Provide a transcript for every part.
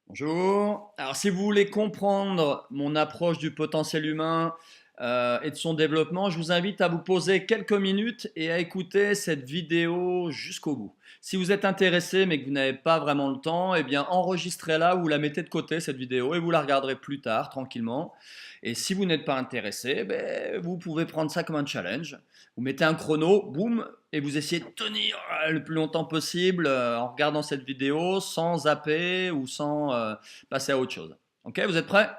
Bonjour. Alors, si vous voulez comprendre mon approche du potentiel humain et de son développement, je vous invite à vous poser quelques minutes et à écouter cette vidéo jusqu'au bout. Si vous êtes intéressé mais que vous n'avez pas vraiment le temps, eh bien enregistrez-la ou la mettez de côté cette vidéo et vous la regarderez plus tard tranquillement. Et si vous n'êtes pas intéressé, ben, vous pouvez prendre ça comme un challenge. Vous mettez un chrono, boum, et vous essayez de tenir le plus longtemps possible en regardant cette vidéo sans zapper ou sans passer à autre chose. Ok, vous êtes prêts?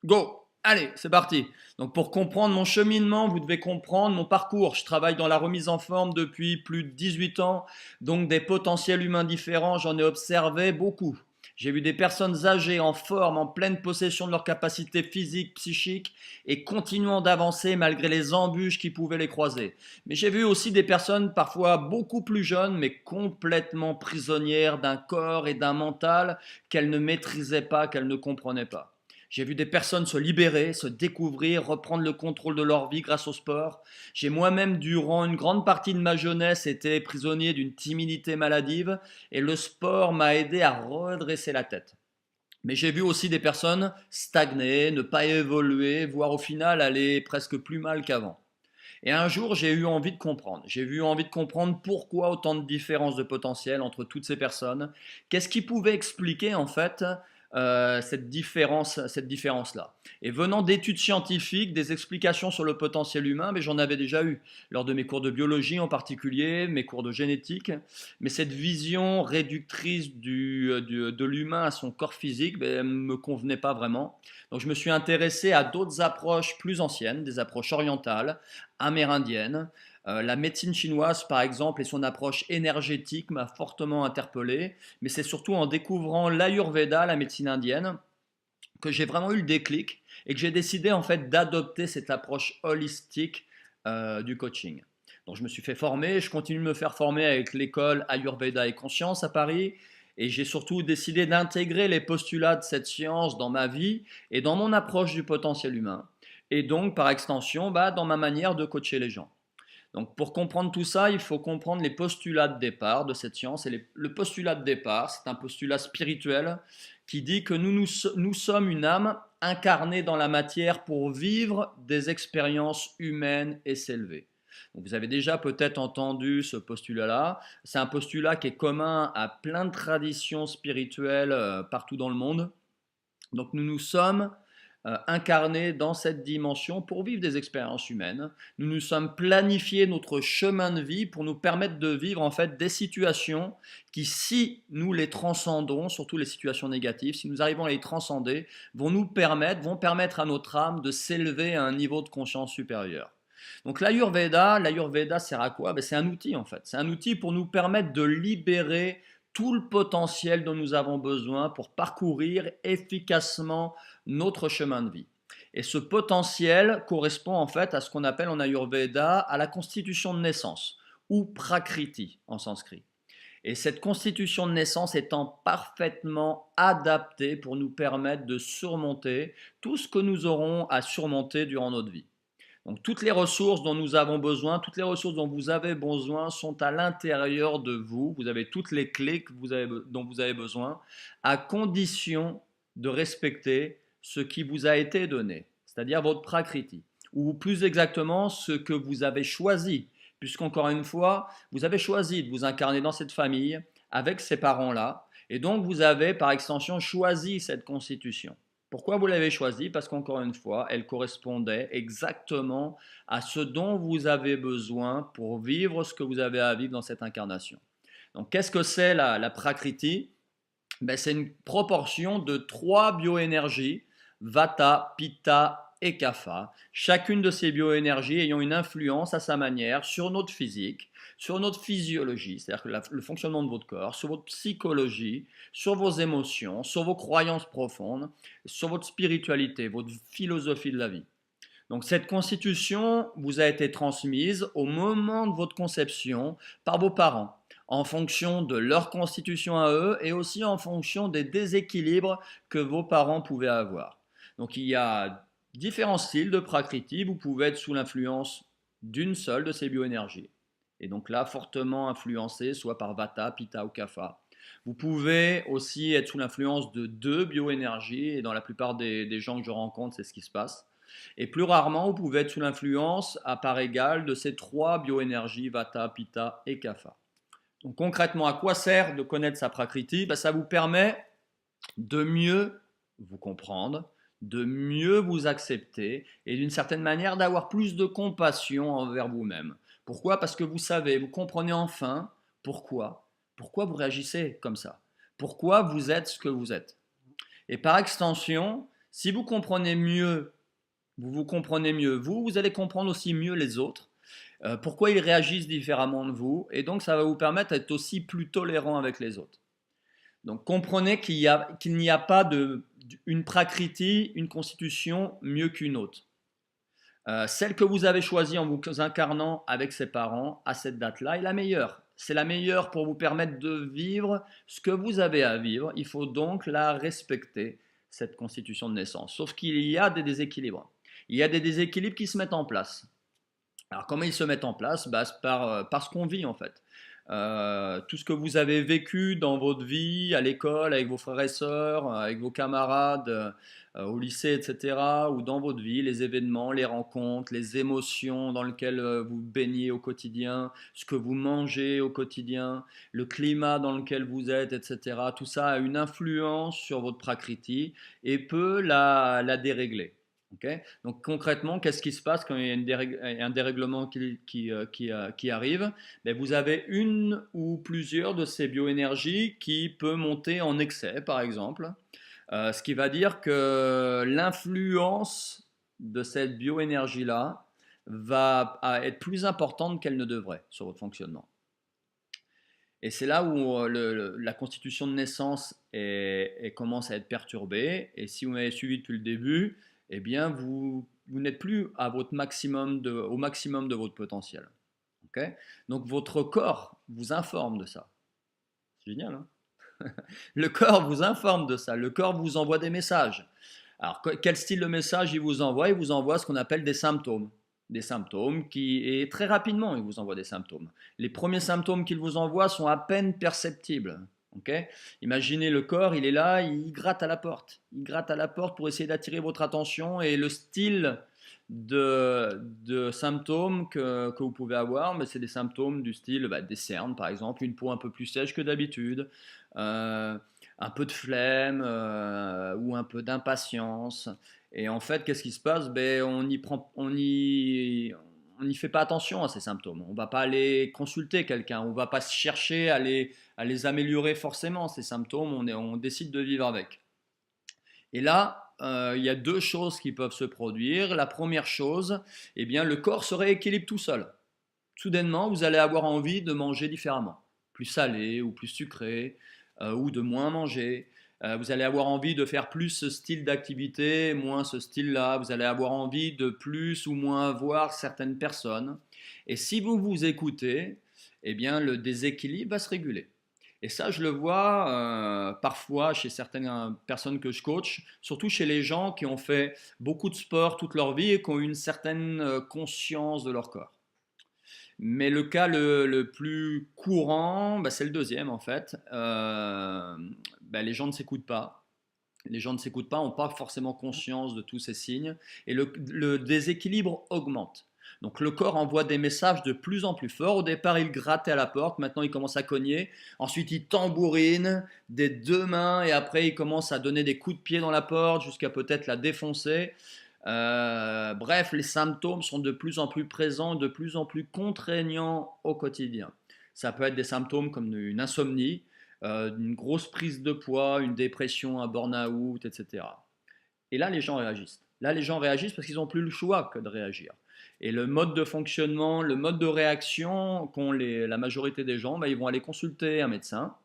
Go! Allez, c'est parti. Donc pour comprendre mon cheminement, vous devez comprendre mon parcours. Je travaille dans la remise en forme depuis plus de 18 ans, donc des potentiels humains différents, j'en ai observé beaucoup. J'ai vu des personnes âgées, en forme, en pleine possession de leurs capacités physiques, psychiques, et continuant d'avancer malgré les embûches qui pouvaient les croiser. Mais j'ai vu aussi des personnes parfois beaucoup plus jeunes, mais complètement prisonnières d'un corps et d'un mental qu'elles ne maîtrisaient pas, qu'elles ne comprenaient pas. J'ai vu des personnes se libérer, se découvrir, reprendre le contrôle de leur vie grâce au sport. J'ai moi-même, durant une grande partie de ma jeunesse, été prisonnier d'une timidité maladive et le sport m'a aidé à redresser la tête. Mais j'ai vu aussi des personnes stagner, ne pas évoluer, voire au final aller presque plus mal qu'avant. Et un jour, j'ai eu envie de comprendre. J'ai eu envie de comprendre pourquoi autant de différences de potentiel entre toutes ces personnes. Qu'est-ce qui pouvait expliquer en fait cette différence-là. Et venant d'études scientifiques, des explications sur le potentiel humain, mais j'en avais déjà eu lors de mes cours de biologie en particulier, mes cours de génétique. Mais cette vision réductrice de l'humain à son corps physique ne me convenait pas vraiment. Donc je me suis intéressé à d'autres approches plus anciennes, des approches orientales, amérindiennes. La médecine chinoise, par exemple, et son approche énergétique m'a fortement interpellé, mais c'est surtout en découvrant l'Ayurveda, la médecine indienne, que j'ai vraiment eu le déclic et que j'ai décidé en fait d'adopter cette approche holistique du coaching. Donc je me suis fait former, je continue de me faire former avec l'école Ayurveda et Conscience à Paris, et j'ai surtout décidé d'intégrer les postulats de cette science dans ma vie et dans mon approche du potentiel humain, et donc par extension dans ma manière de coacher les gens. Donc pour comprendre tout ça, il faut comprendre les postulats de départ de cette science. Et le postulat de départ, c'est un postulat spirituel qui dit que nous sommes une âme incarnée dans la matière pour vivre des expériences humaines et s'élever. Donc vous avez déjà peut-être entendu ce postulat-là. C'est un postulat qui est commun à plein de traditions spirituelles partout dans le monde. Donc nous nous sommes incarnés dans cette dimension pour vivre des expériences humaines. Nous nous sommes planifiés notre chemin de vie pour nous permettre de vivre en fait des situations qui, si nous les transcendons, surtout les situations négatives, si nous arrivons à les transcender, vont permettre à notre âme de s'élever à un niveau de conscience supérieur. Donc l'Ayurveda sert à quoi? C'est un outil en fait. C'est un outil pour nous permettre de libérer tout le potentiel dont nous avons besoin pour parcourir efficacement notre chemin de vie. Et ce potentiel correspond en fait à ce qu'on appelle en Ayurveda à la constitution de naissance, ou Prakriti en sanskrit. Et cette constitution de naissance étant parfaitement adaptée pour nous permettre de surmonter tout ce que nous aurons à surmonter durant notre vie. Donc toutes les ressources dont nous avons besoin, toutes les ressources dont vous avez besoin sont à l'intérieur de vous. Vous avez toutes les clés dont vous avez besoin, à condition de respecter ce qui vous a été donné, c'est-à-dire votre prakriti, ou plus exactement ce que vous avez choisi, puisqu'encore une fois, vous avez choisi de vous incarner dans cette famille avec ces parents-là, et donc vous avez par extension choisi cette constitution. Pourquoi vous l'avez choisie? Parce qu'encore une fois, elle correspondait exactement à ce dont vous avez besoin pour vivre ce que vous avez à vivre dans cette incarnation. Donc, qu'est-ce que c'est la Prakriti? C'est une proportion de trois bioénergies, Vata, Pitta et Kapha, chacune de ces bioénergies ayant une influence à sa manière sur notre physique, sur notre physiologie, c'est-à-dire le fonctionnement de votre corps, sur votre psychologie, sur vos émotions, sur vos croyances profondes, sur votre spiritualité, votre philosophie de la vie. Donc cette constitution vous a été transmise au moment de votre conception par vos parents, en fonction de leur constitution à eux et aussi en fonction des déséquilibres que vos parents pouvaient avoir. Donc il y a différents styles de prakriti, vous pouvez être sous l'influence d'une seule de ces bioénergies. Et donc là, fortement influencé soit par Vata, Pitta ou Kapha. Vous pouvez aussi être sous l'influence de deux bioénergies, et dans la plupart des gens que je rencontre, c'est ce qui se passe. Et plus rarement, vous pouvez être sous l'influence à part égale de ces trois bioénergies, Vata, Pitta et Kapha. Donc concrètement, à quoi sert de connaître sa Prakriti? Ben, ça vous permet de mieux vous comprendre, de mieux vous accepter et d'une certaine manière d'avoir plus de compassion envers vous-même. Pourquoi? Parce que vous savez, vous comprenez enfin pourquoi vous réagissez comme ça, pourquoi vous êtes ce que vous êtes. Et par extension, si vous comprenez mieux, vous comprenez mieux vous allez comprendre aussi mieux les autres, pourquoi ils réagissent différemment de vous, et donc ça va vous permettre d'être aussi plus tolérant avec les autres. Donc comprenez qu'il n'y a pas une prakriti, une constitution mieux qu'une autre. Celle que vous avez choisie en vous incarnant avec ses parents à cette date-là est la meilleure. C'est la meilleure pour vous permettre de vivre ce que vous avez à vivre. Il faut donc la respecter, cette constitution de naissance. Sauf qu'il y a des déséquilibres. Il y a des déséquilibres qui se mettent en place. Alors comment ils se mettent en place? C'est par ce qu'on vit en fait. Tout ce que vous avez vécu dans votre vie, à l'école, avec vos frères et sœurs, avec vos camarades, au lycée, etc., ou dans votre vie, les événements, les rencontres, les émotions dans lesquelles vous baignez au quotidien, ce que vous mangez au quotidien, le climat dans lequel vous êtes, etc., tout ça a une influence sur votre prakriti et peut la dérégler. Okay. Donc concrètement, qu'est-ce qui se passe quand il y a un dérèglement qui arrive? Ben, vous avez une ou plusieurs de ces bioénergies qui peut monter en excès, par exemple. Ce qui va dire que l'influence de cette bioénergie-là va être plus importante qu'elle ne devrait sur votre fonctionnement. Et c'est là où la constitution de naissance commence à être perturbée. Et si vous m'avez suivi depuis le début, eh bien, vous n'êtes plus à au maximum de votre potentiel. Okay. Donc votre corps vous informe de ça. C'est génial, hein? Le corps vous informe de ça. Le corps vous envoie des messages. Alors, quel style de message il vous envoie? Il vous envoie ce qu'on appelle des symptômes. Des symptômes et très rapidement, il vous envoie des symptômes. Les premiers symptômes qu'il vous envoie sont à peine perceptibles. Okay. Imaginez le corps, il est là, il gratte à la porte. Il gratte à la porte pour essayer d'attirer votre attention, et le style de symptômes que vous pouvez avoir, mais c'est des symptômes du style des cernes par exemple, une peau un peu plus sèche que d'habitude, un peu de flemme ou un peu d'impatience. Et en fait, qu'est-ce qui se passe? On n'y fait pas attention à ces symptômes. On ne va pas aller consulter quelqu'un, on ne va pas chercher à les améliorer forcément, ces symptômes, on décide de vivre avec. Et là, il y a deux choses qui peuvent se produire. La première chose, eh bien, le corps se rééquilibre tout seul. Soudainement, vous allez avoir envie de manger différemment, plus salé ou plus sucré, ou de moins manger. Vous allez avoir envie de faire plus ce style d'activité, moins ce style-là. Vous allez avoir envie de plus ou moins voir certaines personnes. Et si vous vous écoutez, eh bien, le déséquilibre va se réguler. Et ça, je le vois parfois chez certaines personnes que je coach, surtout chez les gens qui ont fait beaucoup de sport toute leur vie et qui ont une certaine conscience de leur corps. Mais le cas le plus courant, c'est le deuxième en fait. Les gens ne s'écoutent pas. Les gens ne s'écoutent pas, n'ont pas forcément conscience de tous ces signes. Et le déséquilibre augmente. Donc le corps envoie des messages de plus en plus forts. Au départ, il grattait à la porte, maintenant il commence à cogner. Ensuite, il tambourine des deux mains et après, il commence à donner des coups de pied dans la porte jusqu'à peut-être la défoncer. Bref, les symptômes sont de plus en plus présents, de plus en plus contraignants au quotidien. Ça peut être des symptômes comme une insomnie, une grosse prise de poids, une dépression, un burn-out, etc. Et là, les gens réagissent. Là, les gens réagissent parce qu'ils n'ont plus le choix que de réagir. Et le mode de fonctionnement, le mode de réaction qu'ont la majorité des gens, ils vont aller consulter un médecin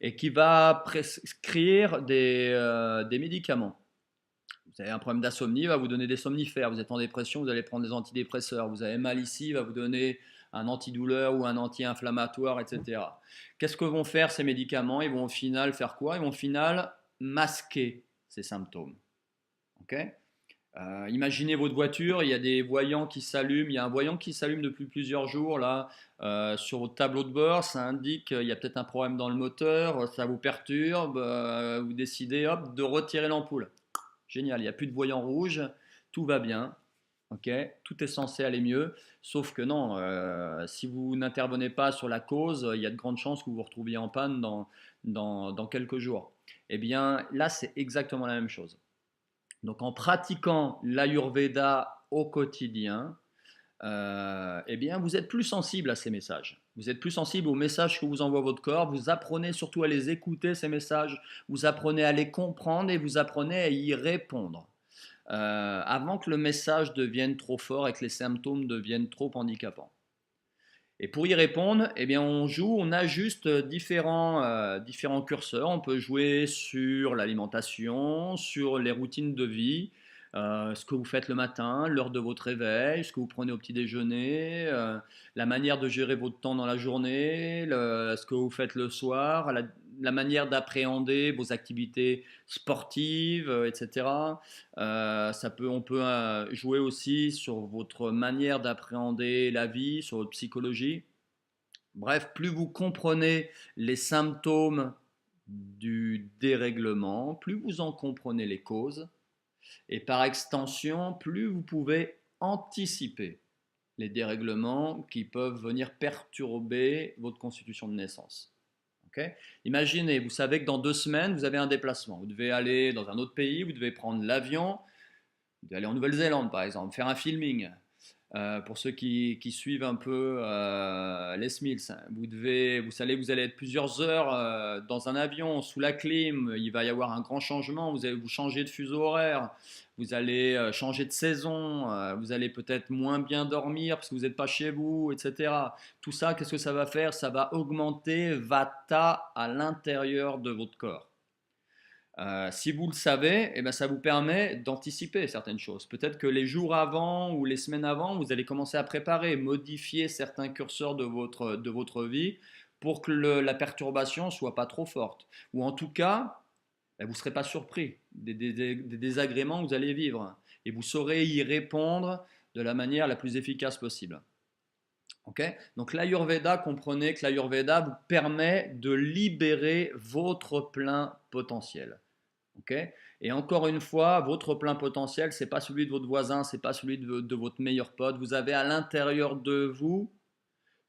et qui va prescrire des médicaments. Vous avez un problème d'insomnie, il va vous donner des somnifères. Vous êtes en dépression, vous allez prendre des antidépresseurs. Vous avez mal ici, il va vous donner un antidouleur ou un anti-inflammatoire, etc. Qu'est-ce que vont faire ces médicaments? Ils vont au final faire quoi? Ils vont au final masquer ces symptômes. Okay. Imaginez votre voiture, il y a des voyants qui s'allument, il y a un voyant qui s'allume depuis plusieurs jours là sur votre tableau de bord, ça indique qu'il y a peut-être un problème dans le moteur, ça vous perturbe, vous décidez hop, de retirer l'ampoule. Génial, il n'y a plus de voyant rouge, tout va bien, ok, tout est censé aller mieux, sauf que non, si vous n'intervenez pas sur la cause, il y a de grandes chances que vous vous retrouviez en panne dans quelques jours. Eh bien là, c'est exactement la même chose. Donc en pratiquant l'Ayurveda au quotidien, eh bien, vous êtes plus sensible à ces messages. Vous êtes plus sensible aux messages que vous envoie votre corps. Vous apprenez surtout à les écouter, ces messages. Vous apprenez à les comprendre et vous apprenez à y répondre. Avant que le message devienne trop fort et que les symptômes deviennent trop handicapants. Et pour y répondre, eh bien, on ajuste différents curseurs. On peut jouer sur l'alimentation, sur les routines de vie, ce que vous faites le matin, l'heure de votre réveil, ce que vous prenez au petit déjeuner, la manière de gérer votre temps dans la journée, ce que vous faites le soir, la manière d'appréhender vos activités sportives, etc. On peut jouer aussi sur votre manière d'appréhender la vie, sur votre psychologie. Bref, plus vous comprenez les symptômes du dérèglement, plus vous en comprenez les causes, et par extension, plus vous pouvez anticiper les dérèglements qui peuvent venir perturber votre constitution de naissance. Okay. Imaginez, vous savez que dans 2 semaines, vous avez un déplacement. Vous devez aller dans un autre pays, vous devez prendre l'avion, vous devez aller en Nouvelle-Zélande par exemple, faire un filming. Pour ceux qui suivent un peu les Smiths, vous allez être plusieurs heures dans un avion sous la clim, il va y avoir un grand changement, vous allez vous changer de fuseau horaire, vous allez changer de saison, vous allez peut-être moins bien dormir parce que vous n'êtes pas chez vous, etc. Tout ça, qu'est-ce que ça va faire? Ça va augmenter Vata à l'intérieur de votre corps. Si vous le savez, eh ben, ça vous permet d'anticiper certaines choses. Peut-être que les jours avant ou les semaines avant, vous allez commencer à préparer, modifier certains curseurs de votre vie pour que la perturbation ne soit pas trop forte. Ou en tout cas, ben, vous ne serez pas surpris des désagréments que vous allez vivre. Et vous saurez y répondre de la manière la plus efficace possible. Okay. Donc l'Ayurveda, comprenez que l'Ayurveda vous permet de libérer votre plein potentiel. Okay. Et encore une fois, votre plein potentiel, ce n'est pas celui de votre voisin, ce n'est pas celui de votre meilleur pote. Vous avez à l'intérieur de vous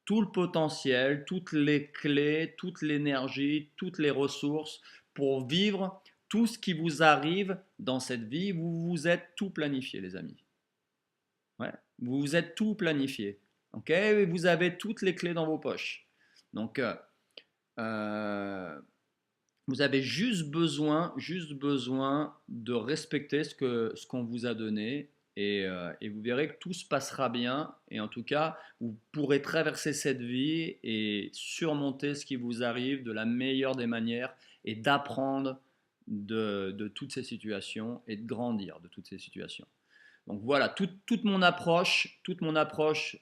tout le potentiel, toutes les clés, toute l'énergie, toutes les ressources pour vivre tout ce qui vous arrive dans cette vie. Vous vous êtes tout planifié, les amis. Ouais. Vous vous êtes tout planifié. Okay. Et vous avez toutes les clés dans vos poches. Donc, vous avez juste besoin de respecter ce qu'on vous a donné et vous verrez que tout se passera bien et en tout cas, vous pourrez traverser cette vie et surmonter ce qui vous arrive de la meilleure des manières et d'apprendre de toutes ces situations et de grandir de toutes ces situations. Donc voilà, toute mon approche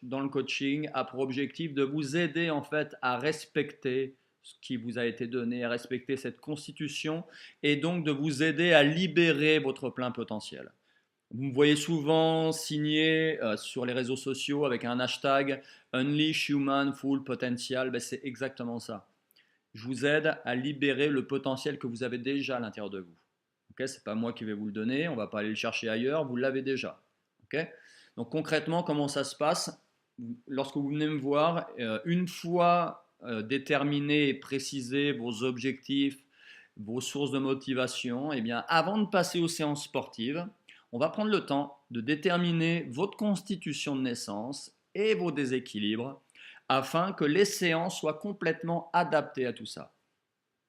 dans le coaching a pour objectif de vous aider en fait à respecter ce qui vous a été donné, à respecter cette constitution et donc de vous aider à libérer votre plein potentiel. Vous me voyez souvent signer sur les réseaux sociaux avec un hashtag Unleash Human Full Potential, ben c'est exactement ça. Je vous aide à libérer le potentiel que vous avez déjà à l'intérieur de vous. Okay, ce n'est pas moi qui vais vous le donner, on ne va pas aller le chercher ailleurs, vous l'avez déjà. Okay. Donc concrètement, comment ça se passe? Lorsque vous venez me voir, une fois déterminer et préciser vos objectifs, vos sources de motivation, eh bien, avant de passer aux séances sportives, on va prendre le temps de déterminer votre constitution de naissance et vos déséquilibres afin que les séances soient complètement adaptées à tout ça.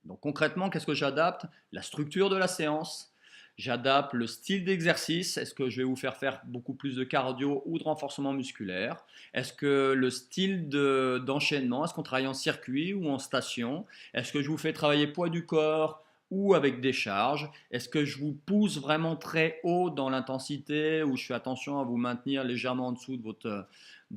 Donc concrètement, qu'est-ce que j'adapte? La structure de la séance, j'adapte le style d'exercice. Est-ce que je vais vous faire beaucoup plus de cardio ou de renforcement musculaire? Est-ce que le style d'enchaînement, est-ce qu'on travaille en circuit ou en station? Est-ce que je vous fais travailler poids du corps ou avec des charges? Est-ce que je vous pousse vraiment très haut dans l'intensité ou je fais attention à vous maintenir légèrement en dessous de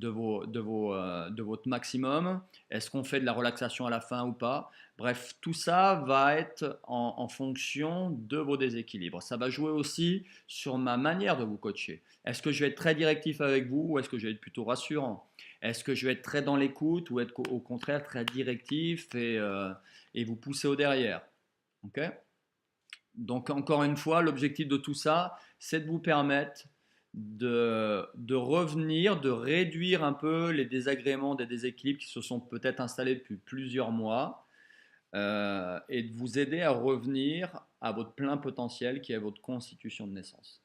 votre maximum? Est-ce qu'on fait de la relaxation à la fin ou pas? Bref, tout ça va être en fonction de vos déséquilibres. Ça va jouer aussi sur ma manière de vous coacher. Est-ce que je vais être très directif avec vous ou est-ce que je vais être plutôt rassurant? Est-ce que je vais être très dans l'écoute ou être au contraire très directif et vous pousser au derrière? Ok. Donc encore une fois, l'objectif de tout ça, c'est de vous permettre de revenir, de réduire un peu les désagréments, des déséquilibres qui se sont peut-être installés depuis plusieurs mois et de vous aider à revenir à votre plein potentiel qui est votre constitution de naissance.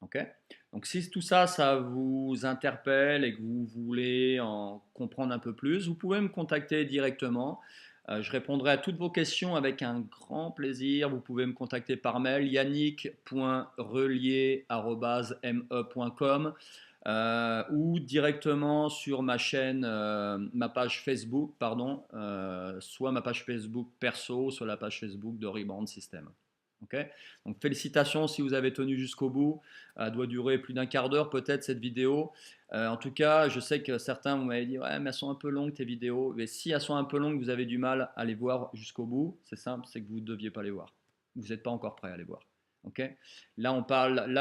Ok. Donc si tout ça, ça vous interpelle et que vous voulez en comprendre un peu plus, vous pouvez me contacter directement. Je répondrai à toutes vos questions avec un grand plaisir. Vous pouvez me contacter par mail yannick.relier@me.com ou directement sur ma chaîne, ma page Facebook, pardon, soit ma page Facebook perso, soit la page Facebook de Rebound System. Okay. Donc félicitations si vous avez tenu jusqu'au bout. Elle doit durer plus d'un quart d'heure peut-être cette vidéo. En tout cas, je sais que certains vous m'avez dit ouais mais elles sont un peu longues tes vidéos. Mais si elles sont un peu longues, vous avez du mal à les voir jusqu'au bout. C'est simple, c'est que vous ne deviez pas les voir. Vous n'êtes pas encore prêt à les voir. Okay. Là on parle,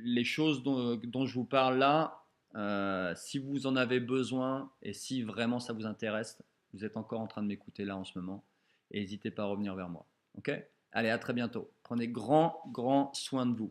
les choses dont je vous parle là, si vous en avez besoin et si vraiment ça vous intéresse, vous êtes encore en train de m'écouter là en ce moment. Et n'hésitez pas à revenir vers moi. Ok. Allez, à très bientôt. Prenez grand soin de vous.